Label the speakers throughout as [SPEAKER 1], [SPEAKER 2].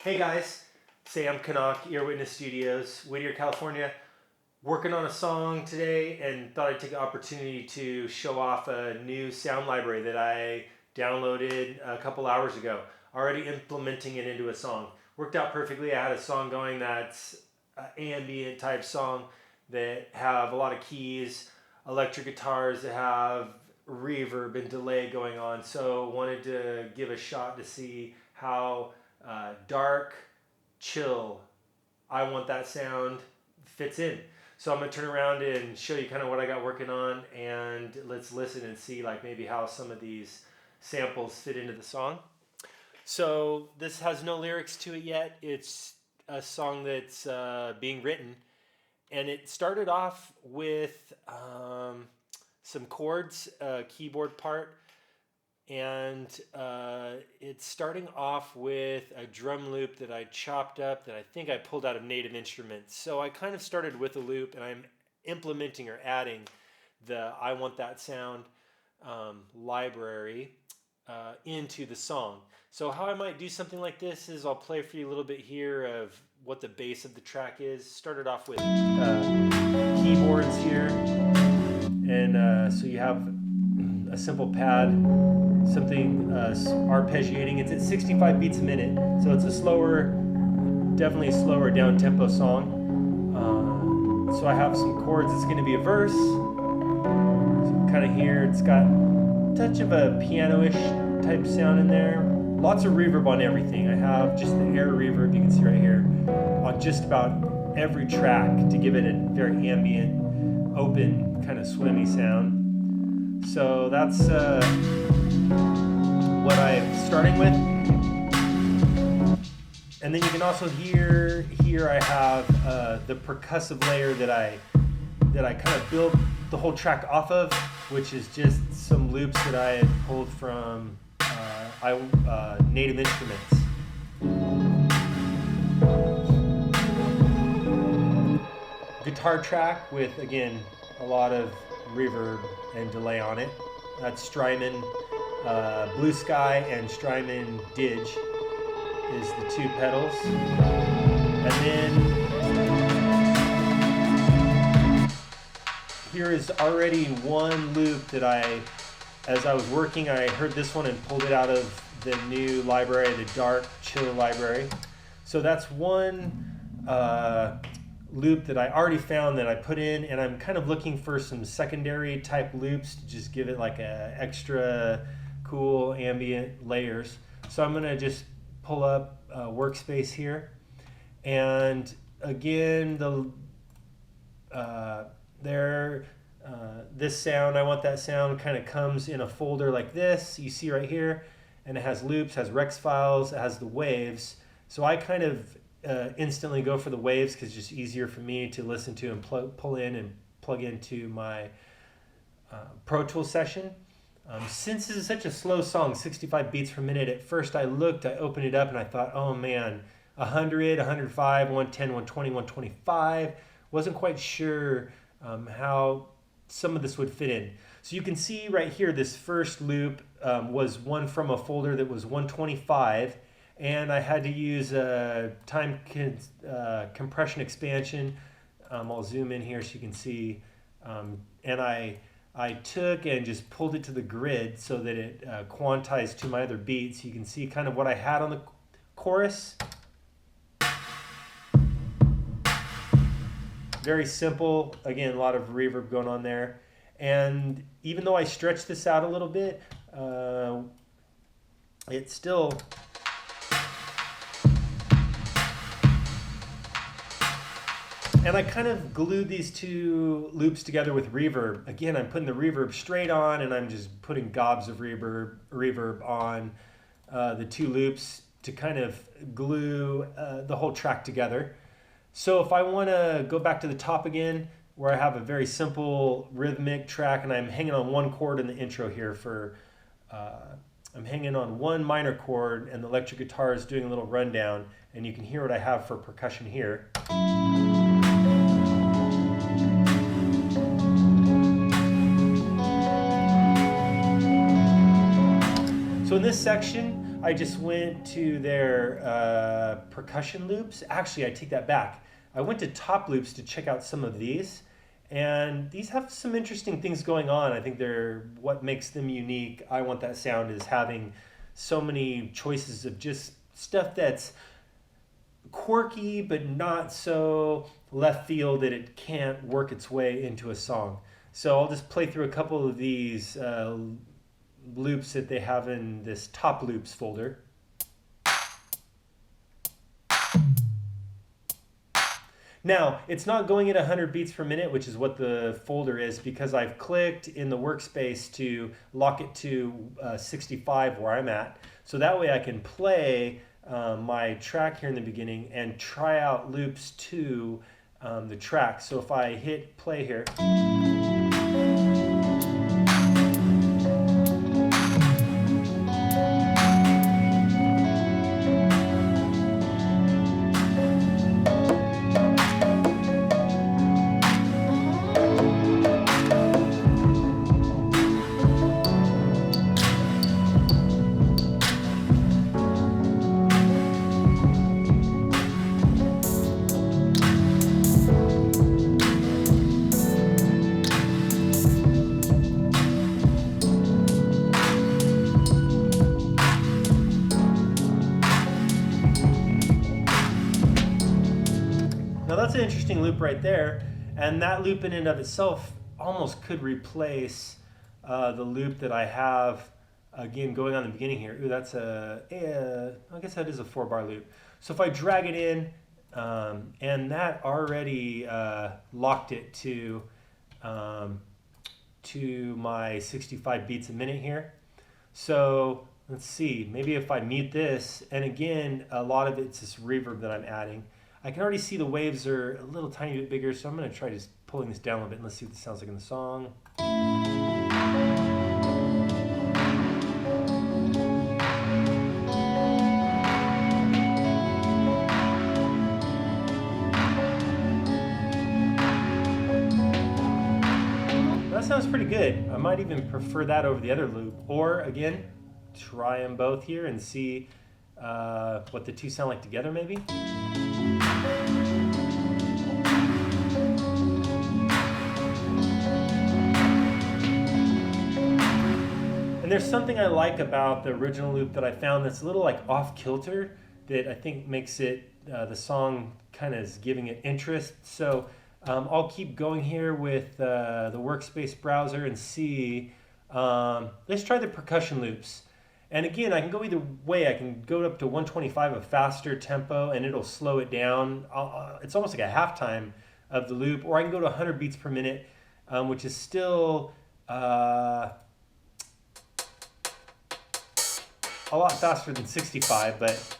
[SPEAKER 1] Hey guys, Sam Canuck, Earwitness Studios, Whittier, California. Working on a song today and thought I'd take the opportunity to show off a new sound library that I downloaded a couple hours ago. Already implementing it into a song. Worked out perfectly. I had a song going that's an ambient type song that have a lot of keys, electric guitars that have reverb and delay going on. So wanted to give a shot to see how dark, chill, I want that sound fits in. So I'm gonna turn around and show you kind of what I got working on, and let's listen and see like maybe how some of these samples fit into the song. So this has no lyrics to it yet. It's a song that's being written, and it started off with some chords, keyboard part, and it's starting off with a drum loop that I chopped up that I think I pulled out of Native Instruments. So I kind of started with a loop, and I'm implementing or adding the I Want That Sound library into the song. So how I might do something like this is I'll play for you a little bit here of what the base of the track is. Started off with keyboards here, and so you have a simple pad, something arpeggiating. It's at 65 beats a minute, so it's a slower, definitely slower down tempo song. So I have some chords. It's going to be a verse. So kind of here, it's got a touch of a piano-ish type sound in there. Lots of reverb on everything. I have just the air reverb, you can see right here, on just about every track to give it a very ambient, open, kind of swimmy sound. So that's what I'm starting with. And then you can also hear here I have the percussive layer that I kind of built the whole track off of, which is just some loops that I had pulled from Native Instruments. Guitar track with, again, a lot of reverb and delay on it. That's Strymon Blue Sky and Strymon Dig is the two pedals. And then here is already one loop that as I was working, I heard this one and pulled it out of the new library, the Dark Chill library. So that's one loop that I already found that I put in, and I'm kind of looking for some secondary type loops to just give it like a extra cool ambient layers. So I'm gonna just pull up Workspace here, and again this sound, I Want That Sound, kind of comes in a folder like this, you see right here, and it has loops, has Rex files, it has the waves. So I kind of instantly go for the waves because it's just easier for me to listen to and pull in and plug into my Pro Tools session. Since this is such a slow song, 65 beats per minute, at first I opened it up and I thought, oh man, 100, 105, 110, 120, 125. Wasn't quite sure how some of this would fit in. So you can see right here, this first loop was one from a folder that was 125, and I had to use a time compression expansion. I'll zoom in here so you can see. And I took and just pulled it to the grid so that it quantized to my other beats. You can see kind of what I had on the chorus. Very simple. Again, a lot of reverb going on there. And even though I stretched this out a little bit, it's still... And I kind of glued these two loops together with reverb. Again, I'm putting the reverb straight on, and I'm just putting gobs of reverb on the two loops to kind of glue the whole track together. So if I want to go back to the top again, where I have a very simple rhythmic track, and I'm hanging on one chord in the intro here I'm hanging on one minor chord, and the electric guitar is doing a little rundown, and you can hear what I have for percussion here. So in this section, I just went to their Percussion Loops. Actually, I take that back. I went to Top Loops to check out some of these, and these have some interesting things going on. I think they're what makes them unique. I Want That Sound is having so many choices of just stuff that's quirky but not so left field that it can't work its way into a song. So I'll just play through a couple of these loops that they have in this Top Loops folder. Now, it's not going at 100 beats per minute, which is what the folder is, because I've clicked in the workspace to lock it to 65 where I'm at. So that way I can play my track here in the beginning and try out loops to the track. So if I hit play here, now that's an interesting loop right there, and that loop in and of itself almost could replace the loop that I have again going on the beginning here. Ooh, that's I guess that is a 4-bar loop. So if I drag it in, and that already locked it to my 65 beats a minute here. So let's see, maybe if I mute this, and again, a lot of it's this reverb that I'm adding. I can already see the waves are a little tiny bit bigger, so I'm going to try just pulling this down a little bit and let's see what this sounds like in the song. That sounds pretty good. I might even prefer that over the other loop. Or again, try them both here and see what the two sound like together maybe. And there's something I like about the original loop that I found that's a little like off kilter that I think makes it, the song kind of is giving it interest. So I'll keep going here with the workspace browser and see, let's try the Percussion Loops. And again, I can go either way. I can go up to 125, a faster tempo, and it'll slow it down. It's almost like a halftime of the loop. Or I can go to 100 beats per minute, which is still a lot faster than 65, but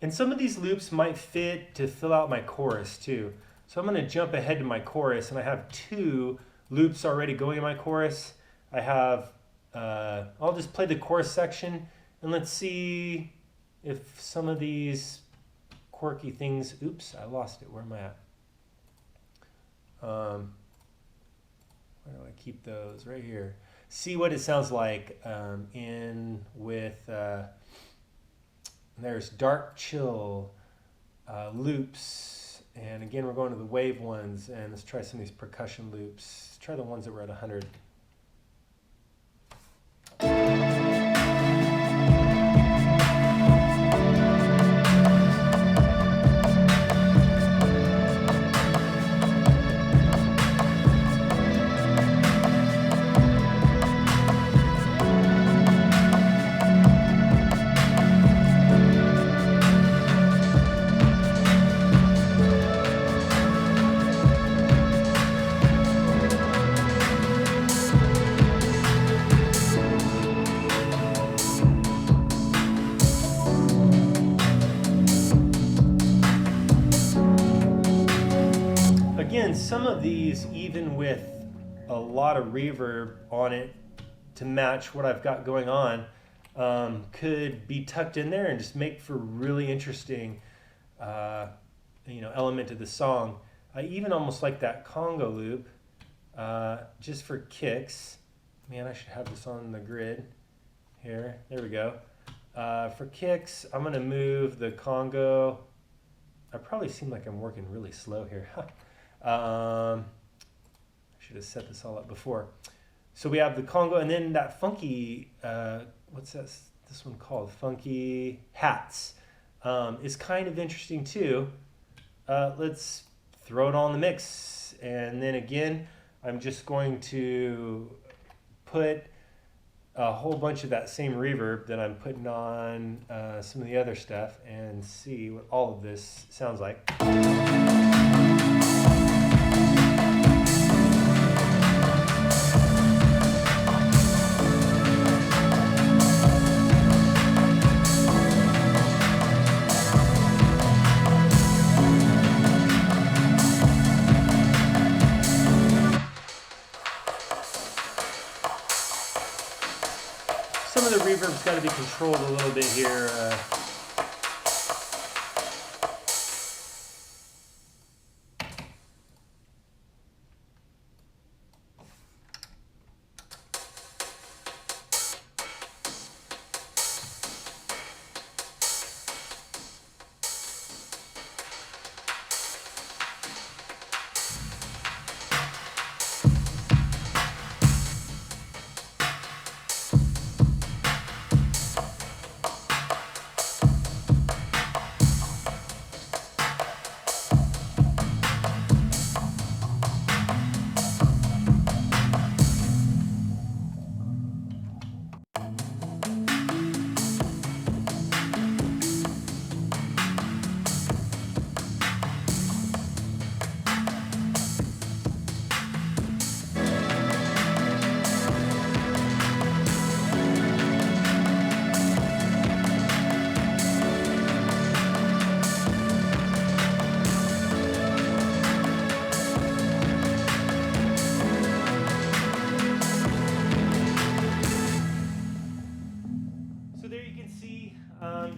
[SPEAKER 1] and some of these loops might fit to fill out my chorus too. So I'm going to jump ahead to my chorus, and I have 2 loops already going in my chorus. I have, I'll just play the chorus section, and let's see if some of these quirky things, oops, I lost it, where am I at? Where do I keep those? Right here. See what it sounds like in with, there's dark chill loops, and again we're going to the wave ones, and let's try some of these percussion loops. Let's try the ones that were at 100. some of these, even with a lot of reverb on it to match what I've got going on, could be tucked in there and just make for really interesting element to the song. I even almost like that Congo loop just for kicks. Man, I should have this on the grid here. There we go. For kicks, I'm going to move the Congo. I probably seem like I'm working really slow here. I should have set this all up before. So we have the Congo, and then that funky, what's this one called? Funky hats is kind of interesting too. Let's throw it all in the mix. And then again, I'm just going to put a whole bunch of that same reverb that I'm putting on some of the other stuff and see what all of this sounds like. Some of the reverb's got to be controlled a little bit here.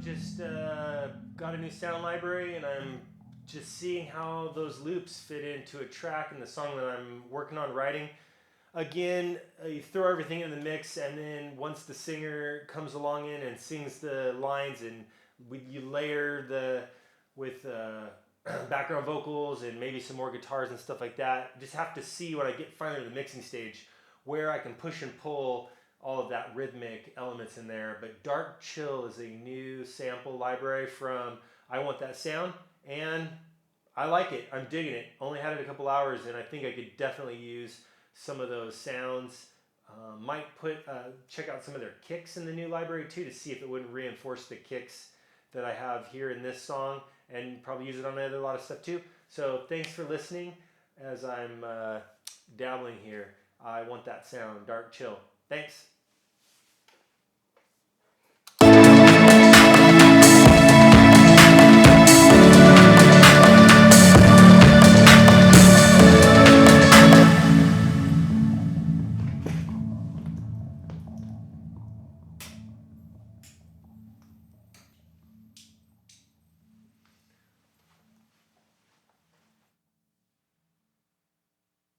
[SPEAKER 1] Just got a new sound library, and I'm just seeing how those loops fit into a track in the song that I'm working on writing. Again, you throw everything in the mix, and then once the singer comes along in and sings the lines, and you layer with background vocals and maybe some more guitars and stuff like that. Just have to see when I get finally to the mixing stage where I can push and pull all of that rhythmic elements in there. But Dark Chill is a new sample library from I Want That Sound, and I like it. I'm digging it. Only had it a couple hours, and I think I could definitely use some of those sounds. Might check out some of their kicks in the new library too, to see if it wouldn't reinforce the kicks that I have here in this song, and probably use it on a lot of stuff too. So thanks for listening as I'm dabbling here. I Want That Sound, Dark Chill. Thanks.